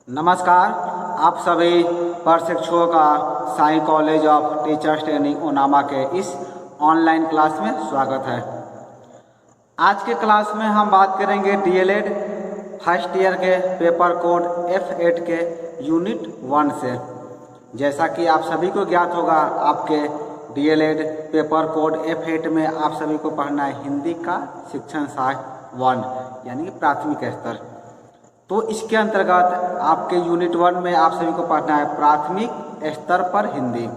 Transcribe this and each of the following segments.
नमस्कार, आप सभी प्रशिक्षुओं का Sai college of teachers training ओनामा के इस ऑनलाइन क्लास में स्वागत है। आज के क्लास में हम बात करेंगे डीएलएड फर्स्ट ईयर के पेपर कोड F8 के यूनिट 1 से। जैसा कि आप सभी को ज्ञात होगा, आपके डीएलएड पेपर कोड F8 में आप सभी को पढ़ना है हिंदी का शिक्षण सहायक 1 यानी कि प्राथमिक स्तर। तो इसके अंतर्गत आपके यूनिट 1 में आप सभी को पढ़ना है प्राथमिक स्तर पर हिंदी।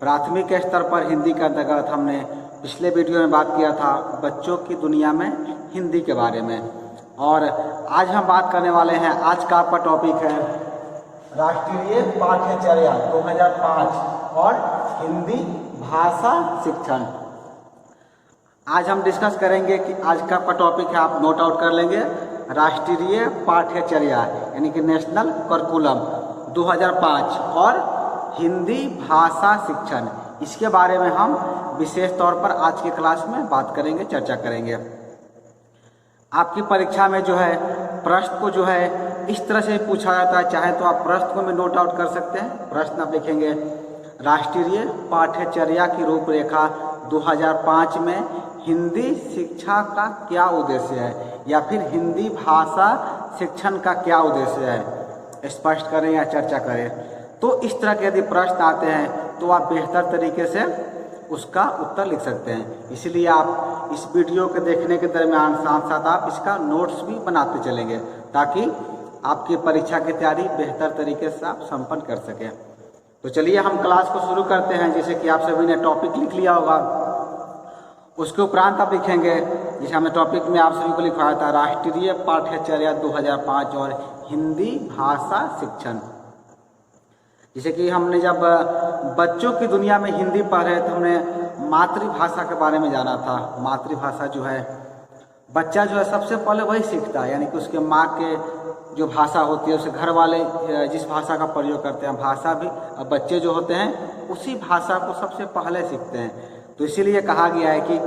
प्राथमिक स्तर पर हिंदी के अंतर्गत हमने पिछले वीडियो में बात किया था बच्चों की दुनिया में हिंदी के बारे में, और आज हम बात करने वाले हैं, आज का आपका टॉपिक है राष्ट्रीय पाठ्यचर्या 2005 और हिंदी भाषा शिक्षण। आज हम डिस्कस करेंगे कि आज का आपका टॉपिक है, आप नोट आउट कर लेंगे, राष्ट्रीय पाठ्यचर्या यानी कि नेशनल करिकुलम 2005 और हिंदी भाषा शिक्षण। इसके बारे में हम विशेष तौर पर आज की क्लास में बात करेंगे, चर्चा करेंगे। आपकी परीक्षा में जो है प्रश्न को जो है इस तरह से पूछा जाता है, चाहे तो आप प्रश्न को में नोट आउट कर सकते हैं। प्रश्न आप लिखेंगे राष्ट्रीय पाठ्यचर्या की रूपरेखा 2005 में हिंदी शिक्षा का क्या उद्देश्य है, या फिर हिंदी भाषा शिक्षण का क्या उद्देश्य है, स्पष्ट करें या चर्चा करें। तो इस तरह के यदि प्रश्न आते हैं तो आप बेहतर तरीके से उसका उत्तर लिख सकते हैं। इसलिए आप इस वीडियो के देखने के दरमियान साथ साथ आप इसका नोट्स भी बनाते चलेंगे, ताकि आपकी परीक्षा की तैयारी बेहतर तरीके से आप संपन्न कर सकें। तो चलिए हम क्लास को शुरू करते हैं। जैसे कि आप सभी ने टॉपिक लिख लिया होगा, उसके उपरांत आप लिखेंगे, जैसे हमने टॉपिक में आप सभी को लिखवाया था राष्ट्रीय पाठ्यचर्या 2005 और हिंदी भाषा शिक्षण। जैसे कि हमने जब बच्चों की दुनिया में हिंदी पढ़े तो हमने मातृभाषा के बारे में जाना था। मातृभाषा जो है, बच्चा जो है सबसे पहले वही सीखता है, यानी कि उसके माँ के जो भाषा होती है, उसे घर वाले जिस भाषा का प्रयोग करते हैं, भाषा भी बच्चे जो होते हैं उसी भाषा को सबसे पहले सीखते हैं। तो इसीलिए कहा गया है कि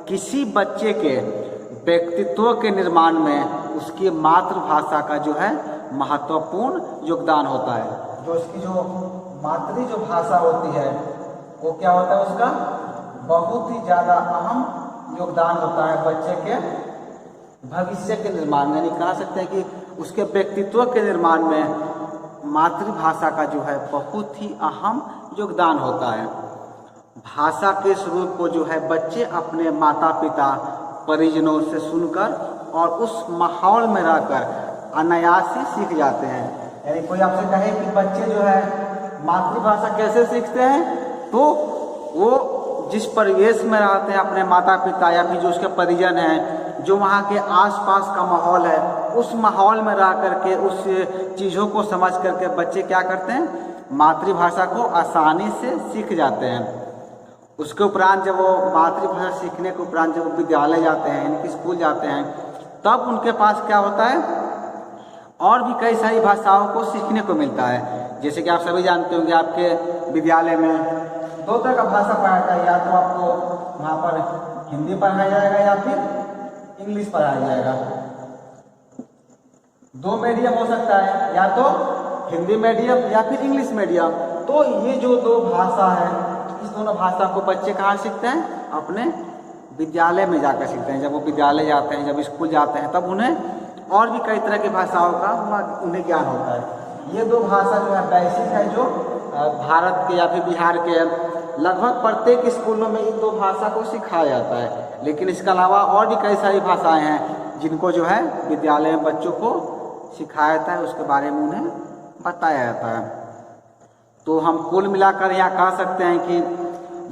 किसी बच्चे के व्यक्तित्व के निर्माण में उसकी मातृभाषा का जो है महत्वपूर्ण योगदान होता है। जो उसकी जो मातृ जो भाषा होती है वो क्या होता है, उसका बहुत ही ज़्यादा अहम योगदान होता है बच्चे के भविष्य के निर्माण में। यानी कह सकते हैं कि उसके व्यक्तित्व के निर्माण में मातृभाषा का जो है बहुत ही अहम योगदान होता है। भाषा के स्वरूप को जो है बच्चे अपने माता पिता परिजनों से सुनकर और उस माहौल में रहकर अनायास ही सीख जाते हैं। यानी कोई आपसे कहे कि बच्चे जो है मातृभाषा कैसे सीखते हैं, तो वो जिस परिवेश में रहते हैं अपने माता पिता या फिर जो उसके परिजन हैं, जो वहाँ के आसपास का माहौल है, उस माहौल में रह करके उस चीज़ों को समझ करके बच्चे क्या करते हैं, मातृभाषा को आसानी से सीख जाते हैं। उसके उपरांत जब वो मातृभाषा सीखने के उपरांत जब वो विद्यालय जाते हैं यानी कि स्कूल जाते हैं, तब उनके पास क्या होता है, और भी कई सारी भाषाओं को सीखने को मिलता है। जैसे कि आप सभी जानते होंगे, आपके विद्यालय में 2 तरह का भाषा पढ़ाया जाता है, या तो आपको वहाँ पर हिंदी पढ़ाया जाएगा या फिर इंग्लिश पढ़ाया जाएगा। 2 मीडियम हो सकता है, या तो हिंदी मीडियम या फिर इंग्लिश मीडियम। तो ये जो 2 भाषा है, इस दोनों भाषा को बच्चे कहाँ सीखते हैं, अपने विद्यालय में जाकर सीखते हैं। जब वो विद्यालय जाते हैं, जब स्कूल जाते हैं, तब उन्हें और भी कई तरह की भाषाओं का उन्हें ज्ञान होता है। ये 2 भाषा जो है बेसिक है, जो भारत के या फिर बिहार के लगभग प्रत्येक स्कूलों में इन 2 भाषा को सिखाया जाता है। लेकिन इसके अलावा और भी कई सारी भाषाएं हैं जिनको जो है विद्यालय में बच्चों को सिखाया जाता है, उसके बारे में उन्हें बताया जाता है। तो हम कुल मिलाकर यहाँ कह सकते हैं कि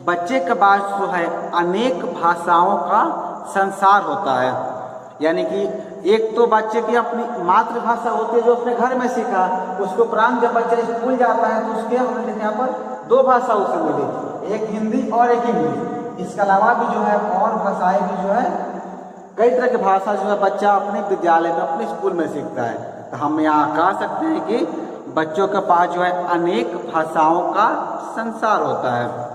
बच्चे के पास जो है अनेक भाषाओं का संसार होता है। यानी कि एक तो बच्चे की अपनी मातृभाषा होती है जो अपने घर में सीखा, उसके उपरांत जब बच्चा स्कूल जाता है तो उसके हमने यहाँ पर 2 भाषा उसे मिली, एक हिंदी और एक इंग्लिश। इसके अलावा भी जो है और भाषाएं भी जो है कई तरह की भाषा जो है बच्चा अपने विद्यालय में अपने स्कूल में सीखता है। तो हम यहाँ कह सकते हैं कि बच्चों के पास जो है अनेक भाषाओं का संसार होता है।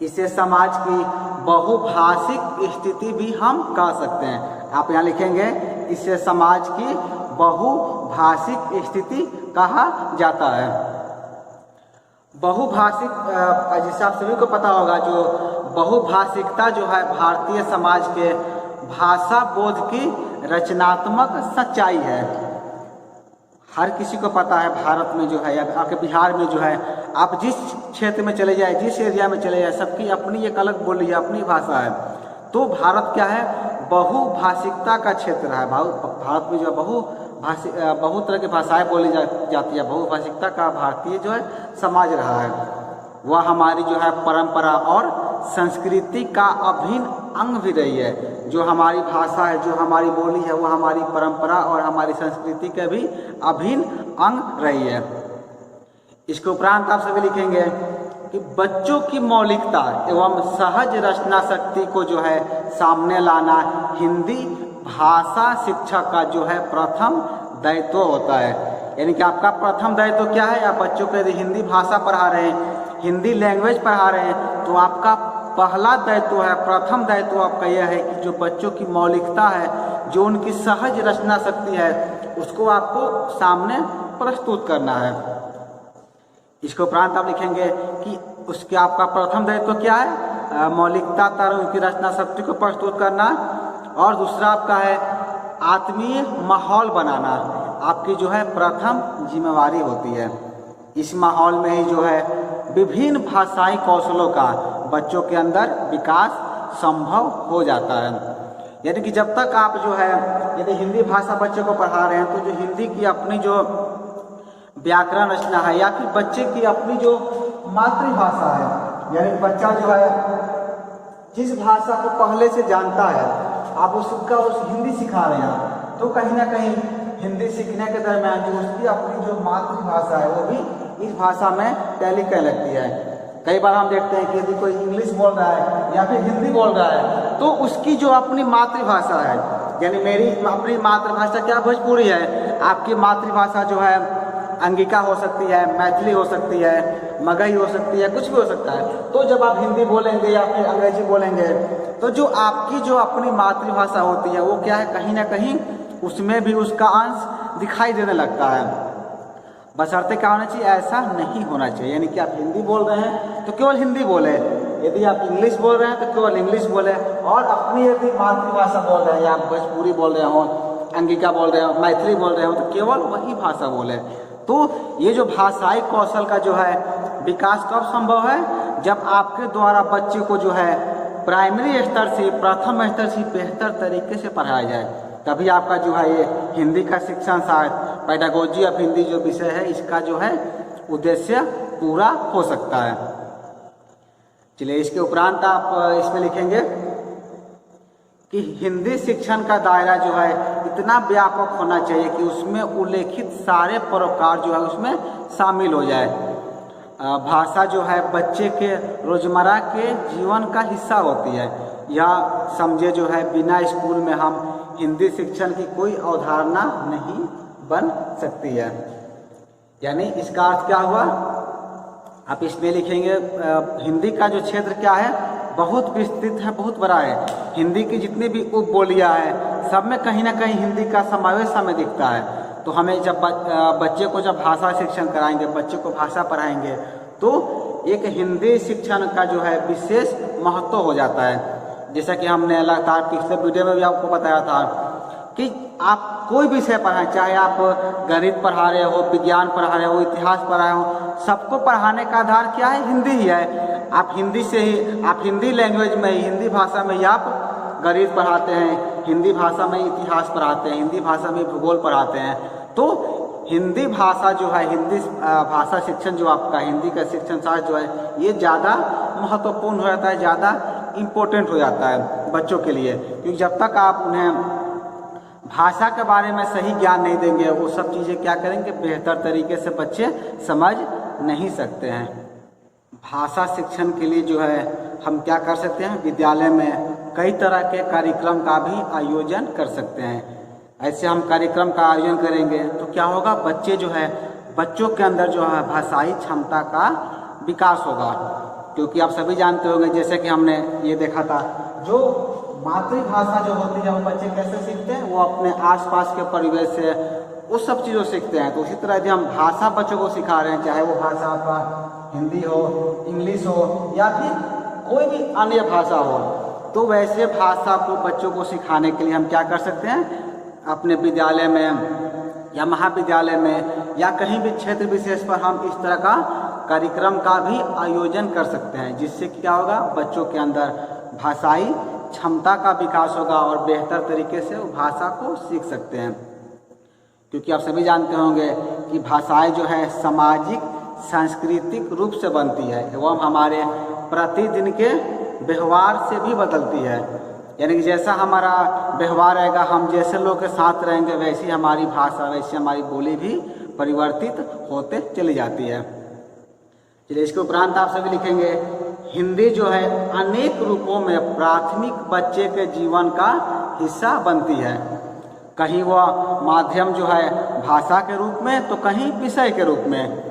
इसे समाज की बहुभाषिक स्थिति भी हम कह सकते हैं। आप यहाँ लिखेंगे, इसे समाज की बहु बहुभाषिक स्थिति कहा जाता है। बहुभाषिक, जैसे आप सभी को पता होगा, जो बहुभाषिकता जो है भारतीय समाज के भाषा बोध की रचनात्मक सच्चाई है। हर किसी को पता है भारत में जो है, आपके बिहार में जो है, आप जिस क्षेत्र में चले जाए, जिस एरिया में चले जाए, सबकी अपनी एक अलग बोली है, अपनी भाषा है। तो भारत क्या है, बहुभाषिकता का क्षेत्र है। भारत में जो है बहु तरह की भाषाएं बोली जाती है। बहुभाषिकता का भारतीय जो है समाज रहा है। वह हमारी जो है परंपरा और संस्कृति का अभिन्न अंग भी रही है। जो हमारी भाषा है, जो हमारी बोली है, वो हमारी परंपरा और हमारी संस्कृति के भी अभिन्न अंग रही है। इसके उपरांत आप सभी लिखेंगे कि बच्चों की मौलिकता एवं सहज रचना शक्ति को जो है सामने लाना हिंदी भाषा शिक्षा का जो है प्रथम दायित्व होता है। यानी कि आपका प्रथम दायित्व क्या है, आप बच्चों को यदि हिंदी भाषा पढ़ा रहे हैं, हिंदी लैंग्वेज पढ़ा रहे हैं, तो आपका पहला दायित्व है, प्रथम दायित्व आपका यह है कि जो बच्चों की मौलिकता है, जो उनकी सहज रचना शक्ति है, उसको आपको सामने प्रस्तुत करना है। इसके उपरांत आप लिखेंगे कि उसके आपका प्रथम दायित्व क्या है, मौलिकता तथा उनकी रचना शक्ति को प्रस्तुत करना। और दूसरा आपका है आत्मीय माहौल बनाना, आपकी जो है प्रथम जिम्मेवारी होती है। इस माहौल में ही जो है विभिन्न भाषाई कौशलों का बच्चों के अंदर विकास संभव हो जाता है। यानी कि जब तक आप जो है यदि हिंदी भाषा बच्चों को पढ़ा रहे हैं, तो जो हिंदी की अपनी जो व्याकरण रचना है, या फिर बच्चे की अपनी जो मातृभाषा है, यानी बच्चा जो है जिस भाषा को पहले से जानता है, आप उसका हिंदी सिखा रहे हैं, तो कहीं ना कहीं हिंदी सीखने के दरमियान जो उसकी अपनी जो मातृभाषा है, वो भी इस भाषा में टैली करने लगती है। कई बार हम देखते हैं कि यदि कोई इंग्लिश बोल रहा है या फिर हिंदी बोल रहा है, तो उसकी जो अपनी मातृभाषा है, यानी मेरी अपनी मातृभाषा क्या भोजपुरी है, आपकी मातृभाषा जो है अंगिका हो सकती है, मैथिली हो सकती है, मगही हो सकती है, कुछ भी हो सकता है। तो जब आप हिंदी बोलेंगे या फिर अंग्रेजी बोलेंगे, तो जो आपकी जो अपनी मातृभाषा होती है, वो क्या है, कहीं ना कहीं उसमें भी उसका अंश दिखाई देने लगता है। बशर्ते क्या होना चाहिए, ऐसा नहीं होना चाहिए। यानी कि आप हिंदी बोल रहे हैं तो केवल हिंदी बोले, यदि आप इंग्लिश बोल रहे हैं तो केवल इंग्लिश बोले, और अपनी यदि मातृभाषा बोल रहे हैं, या आप भोजपुरी बोल रहे हो, अंगिका बोल रहे हो, मैथिली बोल रहे हो, तो केवल वही भाषा बोले। तो ये जो भाषाई कौशल का जो है विकास कब संभव है, जब आपके द्वारा बच्चे को जो है प्राइमरी स्तर से, प्रथम स्तर से बेहतर तरीके से पढ़ाया जाए, तभी आपका जो है ये हिंदी का शिक्षण शास्त्र, पेडागोजी ऑफ हिंदी जो विषय है, इसका जो है उद्देश्य पूरा हो सकता है। चलिए, इसके उपरांत आप इसमें लिखेंगे कि हिंदी शिक्षण का दायरा जो है इतना व्यापक होना चाहिए कि उसमें उल्लेखित सारे परोपकार जो है उसमें शामिल हो जाए। भाषा जो है बच्चे के रोजमर्रा के जीवन का हिस्सा होती है। यह समझे जो है बिना स्कूल में हम हिंदी शिक्षण की कोई अवधारणा नहीं बन सकती है। यानी इसका अर्थ क्या हुआ, आप इसमें लिखेंगे हिंदी का जो क्षेत्र क्या है, बहुत विस्तृत है, बहुत बड़ा है। हिंदी की जितनी भी उपबोलियाँ हैं, सब में कहीं ना कहीं हिंदी का समावेश हमें दिखता है। तो हमें जब बच्चे को जब भाषा शिक्षण कराएंगे, बच्चे को भाषा पढ़ाएंगे, तो एक हिंदी शिक्षण का जो है विशेष महत्व हो जाता है। जैसा कि हमने लगातार पिछले वीडियो में भी आपको बताया था कि आप कोई विषय पढ़ाएं, चाहे आप गणित पढ़ा रहे हो, विज्ञान पढ़ा रहे हो, इतिहास पढ़ा रहे हो, सबको पढ़ाने का आधार क्या है, हिंदी ही है। आप हिंदी से ही, आप हिंदी लैंग्वेज में ही, हिंदी भाषा में ही आप गणित पढ़ाते हैं, हिंदी भाषा में इतिहास पढ़ाते हैं, हिंदी भाषा में भूगोल पढ़ाते हैं। तो हिंदी भाषा जो है, हिंदी भाषा शिक्षण जो आपका हिंदी का शिक्षण शास्त्र जो है, ये ज़्यादा महत्वपूर्ण हो जाता है, ज़्यादा इम्पोर्टेंट हो जाता है बच्चों के लिए। क्योंकि जब तक आप उन्हें भाषा के बारे में सही ज्ञान नहीं देंगे, वो सब चीज़ें क्या करेंगे, बेहतर तरीके से बच्चे समझ नहीं सकते हैं। भाषा शिक्षण के लिए जो है हम क्या कर सकते हैं, विद्यालय में कई तरह के कार्यक्रम का भी आयोजन कर सकते हैं। ऐसे हम कार्यक्रम का आयोजन करेंगे तो क्या होगा, बच्चे जो है, बच्चों के अंदर जो है भाषाई क्षमता का विकास होगा। क्योंकि आप सभी जानते होंगे, जैसे कि हमने ये देखा था, जो मातृभाषा जो होती है वो बच्चे कैसे सीखते हैं, वो अपने आसपास के परिवेश से, उस सब चीज़ों सीखते हैं। तो उसी तरह यदि हम भाषा बच्चों को सिखा रहे हैं, चाहे वो भाषा आपका हिंदी हो, इंग्लिश हो या फिर कोई भी अन्य भाषा हो, तो वैसे भाषा को बच्चों को सिखाने के लिए हम क्या कर सकते हैं, अपने विद्यालय में या महाविद्यालय में या कहीं भी क्षेत्र विशेष पर हम इस तरह का कार्यक्रम का भी आयोजन कर सकते हैं, जिससे क्या होगा, बच्चों के अंदर भाषाई क्षमता का विकास होगा और बेहतर तरीके से वो भाषा को सीख सकते हैं। क्योंकि आप सभी जानते होंगे कि भाषाएं जो है सामाजिक सांस्कृतिक रूप से बनती है एवं हमारे प्रतिदिन के व्यवहार से भी बदलती है। यानी कि जैसा हमारा व्यवहार रहेगा, हम जैसे लोग के साथ रहेंगे, वैसी हमारी भाषा, वैसी हमारी बोली भी परिवर्तित होते चली जाती है। चलिए, इसके उपरांत आप सभी लिखेंगे, हिंदी जो है अनेक रूपों में प्राथमिक बच्चे के जीवन का हिस्सा बनती है। कहीं वह माध्यम जो है भाषा के रूप में, तो कहीं विषय के रूप में।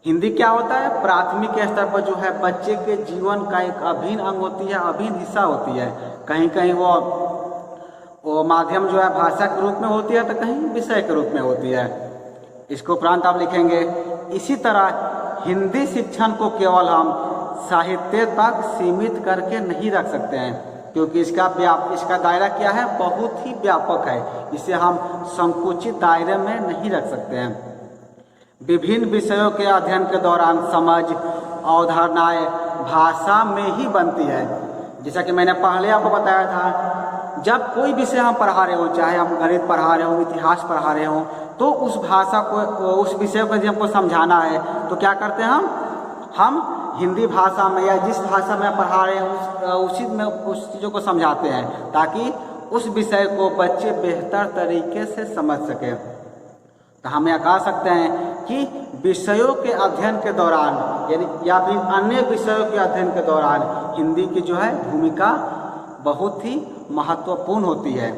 हिंदी क्या होता है, प्राथमिक के स्तर पर जो है बच्चे के जीवन का एक अभिन्न अंग होती है, अभिन्न हिस्सा होती है। कहीं कहीं वो माध्यम जो है भाषा के रूप में होती है, तो कहीं विषय के रूप में होती है। इसके उपरांत आप लिखेंगे, इसी तरह हिंदी शिक्षण को केवल हम साहित्य तक सीमित करके नहीं रख सकते हैं, क्योंकि इसका दायरा क्या है, बहुत ही व्यापक है। इसे हम संकुचित दायरे में नहीं रख सकते हैं। विभिन्न विषयों के अध्ययन के दौरान समझ अवधारणाएं भाषा में ही बनती है। जैसा कि मैंने पहले आपको बताया था, जब कोई विषय हम पढ़ा रहे हो, चाहे हम गणित पढ़ा रहे हो, इतिहास पढ़ा रहे हो, तो उस भाषा को, उस विषय को यदि हमको समझाना है तो क्या करते हैं हम हिंदी भाषा में या जिस भाषा में पढ़ा रहे हैं उसी में उस चीज़ों को समझाते हैं, ताकि उस विषय को बच्चे बेहतर तरीके से समझ सकें। तो हम यह कह सकते हैं कि विषयों के अध्ययन के दौरान यानी या फिर अन्य विषयों के अध्ययन के दौरान हिंदी की जो है भूमिका बहुत ही महत्वपूर्ण होती है।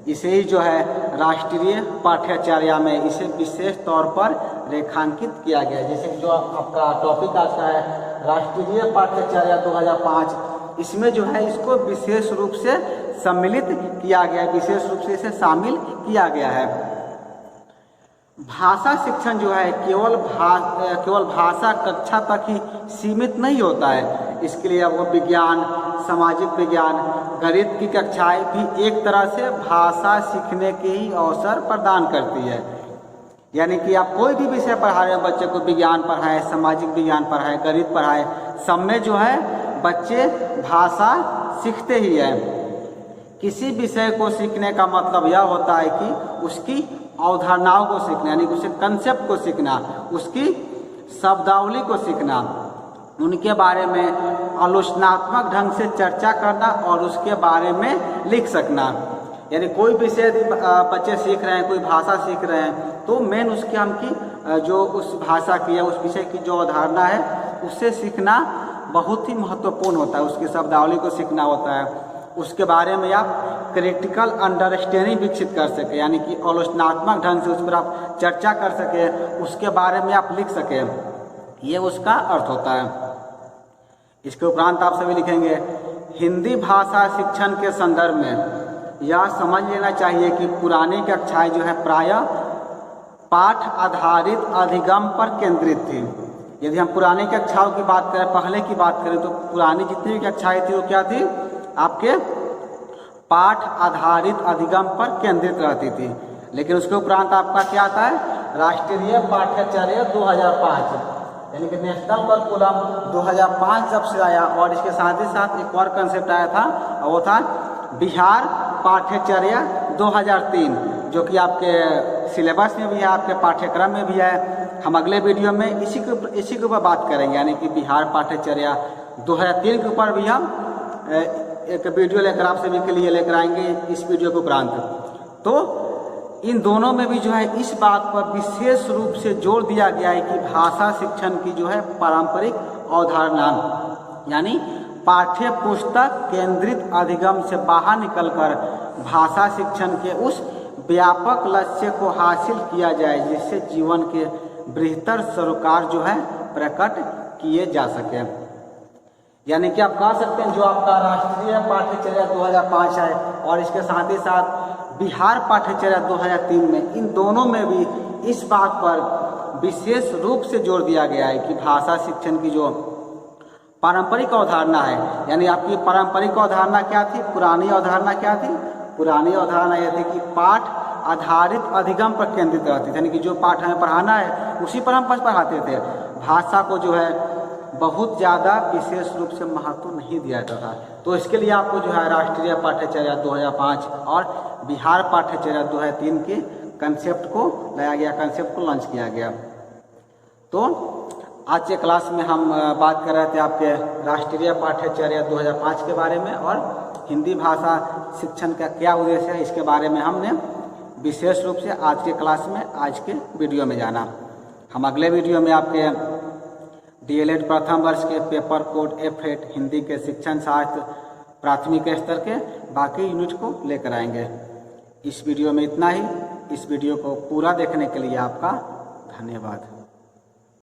इसे ही जो है राष्ट्रीय पाठ्यचर्या में इसे विशेष तौर पर रेखांकित किया गया है। जैसे जो आपका टॉपिक आता है राष्ट्रीय पाठ्यचर्या 2005, इसमें जो है इसको विशेष रूप से सम्मिलित किया गया है, विशेष रूप से इसे शामिल किया गया है। भाषा शिक्षण जो है केवल भाषा कक्षा तक ही सीमित नहीं होता है। इसके लिए आपको विज्ञान, सामाजिक विज्ञान, गणित की कक्षाएं भी एक तरह से भाषा सीखने के ही अवसर प्रदान करती है। यानी कि आप कोई भी विषय पढ़ा रहे हो, बच्चे को विज्ञान पढ़ाए, सामाजिक विज्ञान पढ़ाए, गणित पढ़ाए, सब में जो है बच्चे भाषा सीखते ही है। किसी विषय को सीखने का मतलब यह होता है कि उसकी अवधारणाओं को सीखना, यानी कि उसके कंसेप्ट को सीखना, उसकी शब्दावली को सीखना, उनके बारे में आलोचनात्मक ढंग से चर्चा करना और उसके बारे में लिख सकना। यानी कोई विषय बच्चे सीख रहे हैं, कोई भाषा सीख रहे हैं, तो मेन उसके हम की जो उस भाषा की या उस विषय की जो अवधारणा है उससे सीखना बहुत ही महत्वपूर्ण होता है। उसकी शब्दावली को सीखना होता है, उसके बारे में आप क्रिटिकल अंडरस्टैंडिंग विकसित कर सके, यानी कि आलोचनात्मक ढंग से उस पर आप चर्चा कर सके, उसके बारे में आप लिख सके, ये उसका अर्थ होता है। इसके उपरांत आप सभी लिखेंगे, हिंदी भाषा शिक्षण के संदर्भ में यह समझ लेना चाहिए कि पुरानी कक्षाएं जो है प्रायः पाठ आधारित अधिगम पर केंद्रित थी। यदि हम पुरानी कक्षाओं की बात करें, पहले की बात करें, तो पुरानी जितनी भी कक्षाएं थी वो क्या थी, आपके पाठ आधारित अधिगम पर केंद्रित रहती थी। लेकिन उसके उपरांत आपका क्या आता है, राष्ट्रीय पाठ्यचर्या 2005, यानी कि नेशनल करिकुलम 2005 जब से आया, और इसके साथ ही साथ एक और कंसेप्ट आया था, और वो था बिहार पाठ्यचर्या 2003, जो कि आपके सिलेबस में भी है, आपके पाठ्यक्रम में भी है। हम अगले वीडियो में इसी के ऊपर बात करेंगे, यानी कि बिहार पाठ्यचर्या 2003 के ऊपर भी हम एक वीडियो लेकर आप सभी के लिए लेकर आएंगे इस वीडियो के उपरांत। तो इन दोनों में भी जो है इस बात पर विशेष रूप से जोर दिया गया है कि भाषा शिक्षण की जो है पारंपरिक अवधारणा, यानी पाठ्य पुस्तक केंद्रित अधिगम से बाहर निकलकर भाषा शिक्षण के उस व्यापक लक्ष्य को हासिल किया जाए जिससे जीवन के बेहतर सरोकार जो है प्रकट किए जा सके। यानी कि आप कह सकते हैं जो आपका राष्ट्रीय पाठ्यचर्या 2005 है और इसके साथ ही साथ बिहार पाठ्यचर्या 2003 में, इन दोनों में भी इस बात पर विशेष रूप से जोर दिया गया है कि भाषा शिक्षण की जो पारंपरिक अवधारणा है, यानी आपकी पारंपरिक अवधारणा क्या थी, पुरानी अवधारणा क्या थी? पुरानी अवधारणा यह थी कि पाठ आधारित अधिगम पर केंद्रित रहती थी, यानी कि जो पाठ हमें पढ़ाना है उसी पर हम पढ़ाते थे। भाषा को जो है बहुत ज़्यादा विशेष रूप से महत्व नहीं दिया जाता था। तो इसके लिए आपको जो है राष्ट्रीय पाठ्यचर्या 2005 और बिहार पाठ्यचर्या 2003 के कंसेप्ट को लाया गया, कंसेप्ट को लॉन्च किया गया। तो आज के क्लास में हम बात कर रहे थे आपके राष्ट्रीय पाठ्यचर्या 2005 के बारे में और हिंदी भाषा शिक्षण का क्या उद्देश्य है, इसके बारे में हमने विशेष रूप से आज के क्लास में, आज के वीडियो में जाना। हम अगले वीडियो में आपके डीएलएड प्रथम वर्ष के पेपर कोड F8 हिंदी के शिक्षण शास्त्र प्राथमिक स्तर के बाकी यूनिट को लेकर आएंगे। इस वीडियो में इतना ही। इस वीडियो को पूरा देखने के लिए आपका धन्यवाद।